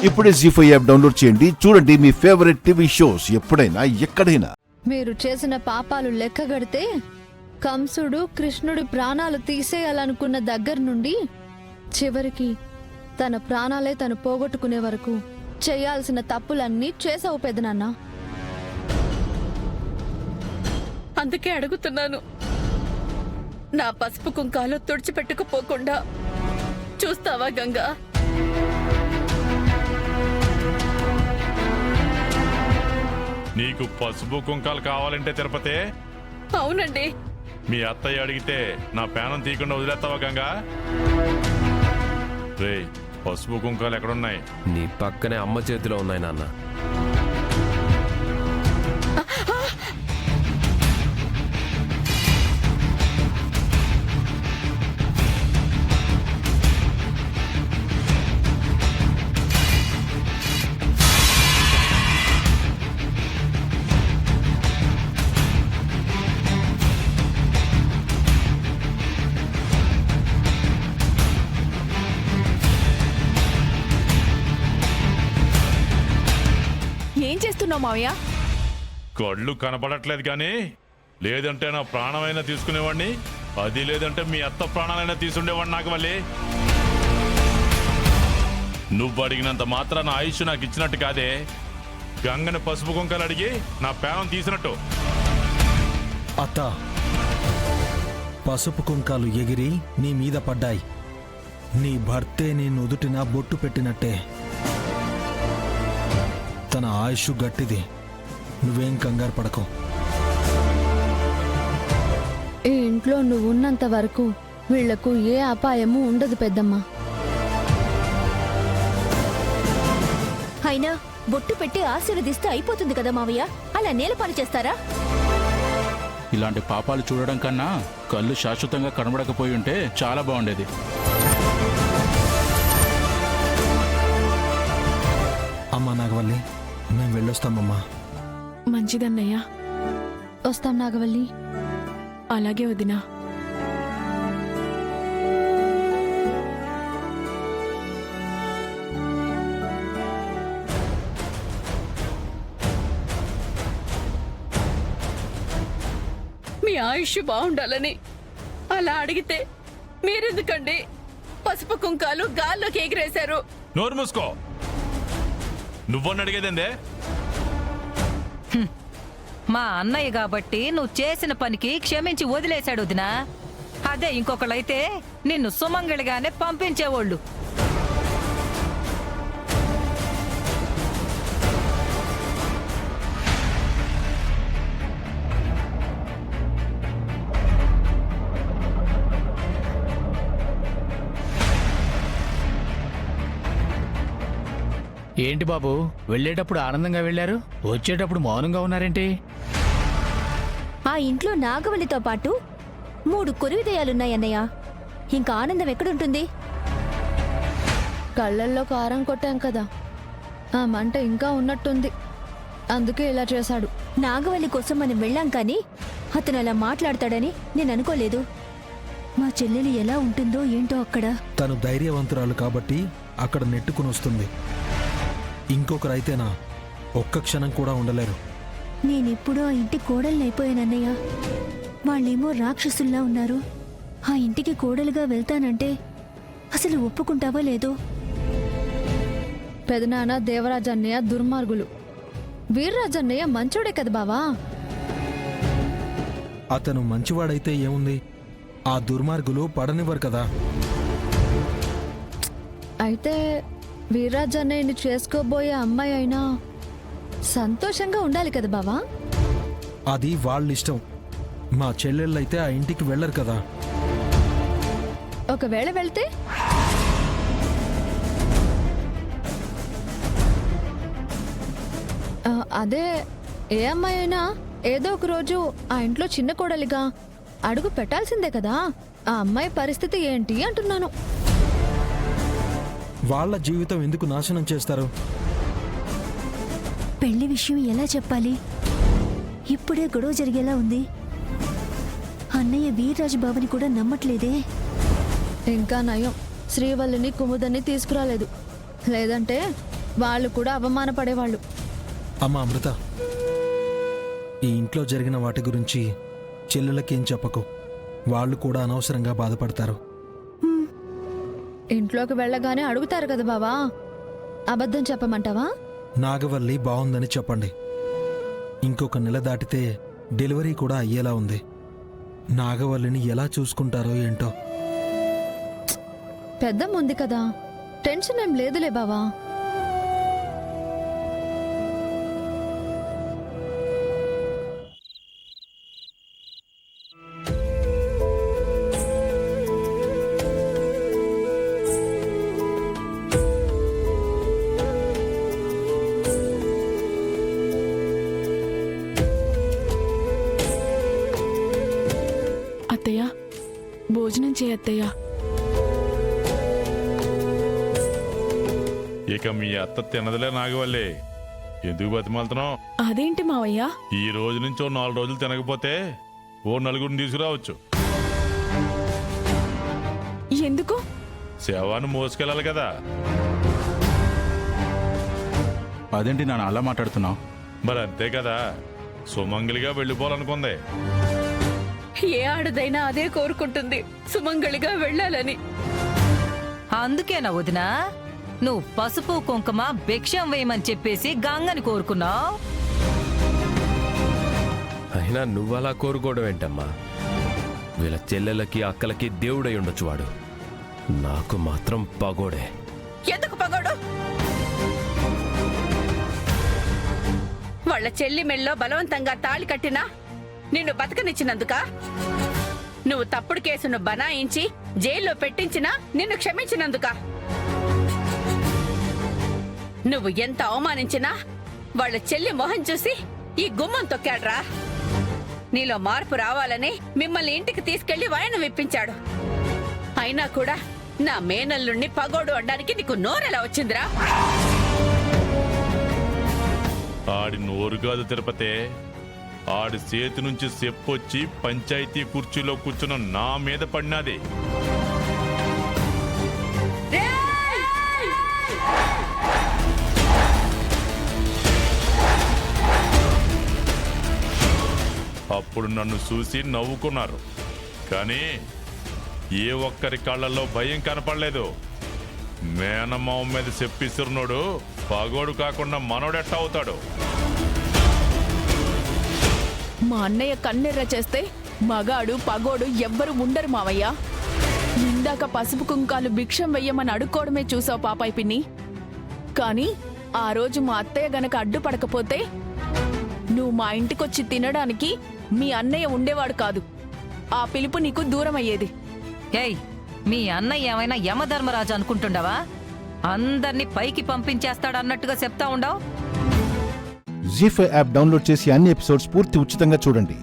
ఇప్పుడే జీ5 app download చేయండి. చూడండి మీ ఫేవరెట్ టీవీ షోస్ ఎప్పుడైనా ఎక్కడైనా. మీరు చేసిన పాపాలు లెక్కగడితే కంసుడు కృష్ణుడి ప్రాణాలు తీసేయాలనుకున్న దగ్గర నుండి చివరికి తన ప్రాణాలే తను పోగొట్టుకునే వరకు చేయాల్సిన తప్పులన్నీ చేసావు పెదనాన్న. అందుకే అడుగుతున్నాను, నా పసుపు కుంకాలు తుడిచిపెట్టుకుపోకుండా చూస్తావా గంగా? నీకు పసుపు కుంకాలు కావాలంటే తిరుపతి? అవునండి. మీ అత్తయ్య అడిగితే నా ప్రాణం తీయకుండా వదిలేస్తావా గంగా? రే, పసుపు కుంకాలు ఎక్కడున్నాయి? నీ పక్కనే అమ్మ చేతిలో ఉన్నాయి నాన్న. ఏం చేస్తున్నావు మావయ్య? కళ్ళు కనపడట్లేదు కానీ లేదంటే నా ప్రాణమైనా తీసుకునేవాడిని, అది లేదంటే మీ అత్త ప్రాణాలైనా తీసుండేవాడిని. నాకు మళ్ళీ నువ్వు అడిగినంత మాత్రం నా ఆయుష్ నాకు ఇచ్చినట్టు కాదే. గంగని పసుపు కుంకాలు అడిగి నా ప్రాణం తీసినట్టు. అత్త, పసుపు కుంకాలు ఎగిరి నీ మీద పడ్డాయి. నీ భర్తే నీ నుదుటిన బొట్టు పెట్టినట్టే. తన ఆయుష్ గట్టిది, నువ్వేం కంగారు పడకు. ఈ ఇంట్లో నువ్వు ఉన్నంత వరకు వీళ్లకు ఏ అపాయము ఉండదు పెద్దమ్మ. అయినా బొట్టు పెట్టి ఆశీర్వదిస్తే అయిపోతుంది కదా మావయ్య, అలా నేలపాలు చేస్తారా? ఇలాంటి పాపాలు చూడడం కన్నా కళ్ళు శాశ్వతంగా కనబడకపోయి ఉంటే చాలా బాగుండేది. అమ్మా నాగవల్లి, మేము వెళ్ళొస్తామమ్మా. మంచిదన్నయ్యా. వస్తాం నాగవల్లి. అలాగే వదినా. మీ ఆయుష్ బాగుండాలని అలా అడిగితే మీరెందుకండి పసుపు కుంకాలు గాల్లోకి ఎగిరేశారు? నోరు మూసుకో. నువ్వని అడిగేదేందే? మా అన్నయ్య కాబట్టి నువ్వు చేసిన పనికి క్షమించి వదిలేశాడు వదినా. అదే ఇంకొకళ్ళైతే నిన్ను సుమంగళిగానే పంపించేవాళ్ళు. ఏంటి బాబు, వెళ్ళేటప్పుడు ఆనందంగా వెళ్ళారు, వచ్చేటప్పుడు మౌనంగా ఉన్నారేంటి? ఆ ఇంట్లో నాగవల్లితో పాటు 3 కొరివిదయాలున్నాయన్నయ్య. ఇంకా ఆనందం ఎక్కడుంటుంది? కళ్ళల్లో కారం కొట్టాం కదా, ఆ మంట ఇంకా ఉన్నట్టుంది. అందుకే ఇలా చేశాడు. నాగవల్లి కోసం మనం వెళ్ళాం కానీ అతను అలా మాట్లాడతాడని నేను అనుకోలేదు. మా చెల్లెలు ఎలా ఉంటుందో ఏంటో అక్కడ. తను ధైర్యవంతురాలు కాబట్టి అక్కడ నెట్టుకుని వస్తుంది. ఇంకొకరైతేనా ఒక్క క్షణం కూడా ఉండలేరు. నేనెప్పుడూ ఆ ఇంటి కోడల్నైపోయానన్నయ్య. వాళ్ళేమో రాక్షసుల్లా ఉన్నారు. ఆ ఇంటికి కోడలుగా వెళ్తానంటే అసలు ఒప్పుకుంటావా లేదో? పెదనాన్న దేవరాజన్నయ్య దుర్మార్గులు, వీర్రాజన్నయ్య మంచోడే కదా బావా. అతను మంచివాడైతే ఏముంది, ఆ దుర్మార్గులు పడనివ్వరు కదా. అయితే వీర్రాజన్నయ్యని చేసుకోబోయే అమ్మాయి అయినా సంతోషంగా ఉండాలి కదా బావా. అది వాళ్ళిష్టం. మా చెల్లెళ్ళైతే ఆ ఇంటికి వెళ్ళరు కదా. ఒకవేళ వెళ్తే అదే ఏ అమ్మాయి అయినా ఏదో ఒక రోజు ఆ ఇంట్లో చిన్న కోడలిగా అడుగు పెట్టాల్సిందే కదా. ఆ అమ్మాయి పరిస్థితి ఏంటి అంటున్నాను. వాళ్ళ జీవితం ఎందుకు నాశనం చేస్తారు? పెళ్లి విషయం ఎలా చెప్పాలి? ఇప్పుడే గొడవ జరిగేలా ఉంది. అన్నయ్య వీర్రాజు బావని కూడా నమ్మట్లేదే. ఇంకా నయం శ్రీవల్లిని కుముదని తీసుకురాలేదు, లేదంటే వాళ్ళు కూడా అవమానపడేవాళ్ళు. అమ్మా అమృత, ఈ ఇంట్లో జరిగిన వాటి గురించి చెల్లెలకేం చెప్పకు. వాళ్ళు కూడా అనవసరంగా బాధపడతారు. ఇంట్లోకి వెళ్ళగానే అడుగుతారు కదా బావా, అబద్ధం చెప్పమంటావా? నాగవల్లి బాగుందని చెప్పండి. ఇంకొక నెల దాటితే డెలివరీ కూడా అయ్యేలా ఉంది. నాగవల్లిని ఎలా చూసుకుంటారో ఏంటో. పెద్దమ్మ ఉంది కదా, టెన్షన్ ఏం లేదులే బావా. అత్తయ్య, భోజనం చేయత్తయ్య. ఇక మీ అత్త తినదులే నాగవల్లి. ఎందుకు బతిమాలుతున్నావు? అదేంటి మావయ్య? ఈ రోజు నుంచి ఓ 4 రోజులు తినకపోతే ఓ నలుగురిని తీసుకురావచ్చు. ఎందుకు? శవాన్ని మోసుకెళ్ళాలి కదా. అదేంటి నాన్న అలా మాట్లాడుతున్నావు? మరి అంతే కదా, సుమంగలిగా వెళ్ళిపోవాలనుకుంది. ఏ ఆడదైనా అదే కోరుకుంటుంది, సుమంగళిగా వెళ్ళాలని. అందుకేనా వదినా నువ్వు పసుపు కుంకుమ భిక్షం వేయమని చెప్పేసి గంగని కోరుకున్నావు? అయినా నువ్వలా కోరుకోవడం ఏంటమ్మా? వీళ్ళ చెల్లెలకి అక్కలకి దేవుడై ఉండొచ్చు వాడు. నాకు మాత్రం పగోడే. ఎందుకు పగోడు? వాళ్ళ చెల్లి మెళ్ళో బలవంతంగా తాళి కట్టినా నిన్ను బతకనిచ్చినందుక? నువ్వు తప్పుడు కేసును బనాయించి జైల్లో పెట్టించినా నిన్ను క్షమించినందుక? నువ్వు ఎంత అవమానించినా వాళ్ళ చెల్లి మొహం చూసి ఈ గుమ్మం తొక్కాడ్రా. నీలో మార్పు రావాలని మిమ్మల్ని ఇంటికి తీసుకెళ్లి వాయనం విప్పించాడు. అయినా కూడా నా మేనల్లుణ్ణి పగోడు అనడానికి నీకు నోరెలా వచ్చిందిరా? ఆడి నోరు కాదు తిరుపతి, ఆడి చేతి నుంచి చెప్పొచ్చి పంచాయతీ కుర్చీలో కూర్చున్న నా మీద పడినాది. అప్పుడు నన్ను చూసి నవ్వుకున్నారు, కానీ ఏ ఒక్కరి కళ్ళల్లో భయం కనపడలేదు. మేనమావ మీద చెప్పిస్తున్నోడు పగోడు కాకుండా మనోడెట్ట అవుతాడు? మా అన్నయ్య కన్నెర్ర చేస్తే మగాడు పగోడు ఎవ్వరు ఉండరు మావయ్య. ఇందాక పసుపు కుంకాలు భిక్షం వెయ్యమని అడుక్కోవడమే చూసావు పాపాయి పిన్ని. కానీ ఆ రోజు మా అత్తయ్య గనక అడ్డుపడకపోతే నువ్వు మా ఇంటికొచ్చి తినడానికి మీ అన్నయ్య ఉండేవాడు కాదు. ఆ పిలుపు నీకు దూరం అయ్యేది. ఏయ్, మీ అన్నయ్య ఏమైనా యమధర్మరాజు అనుకుంటుండవా? అందర్నీ పైకి పంపించేస్తాడన్నట్టుగా చెప్తా ఉండవు. జీ5 యాప్ డౌన్లోడ్ చేసి అన్ని ఎపిసోడ్స్ పూర్తి ఉచితంగా చూడండి.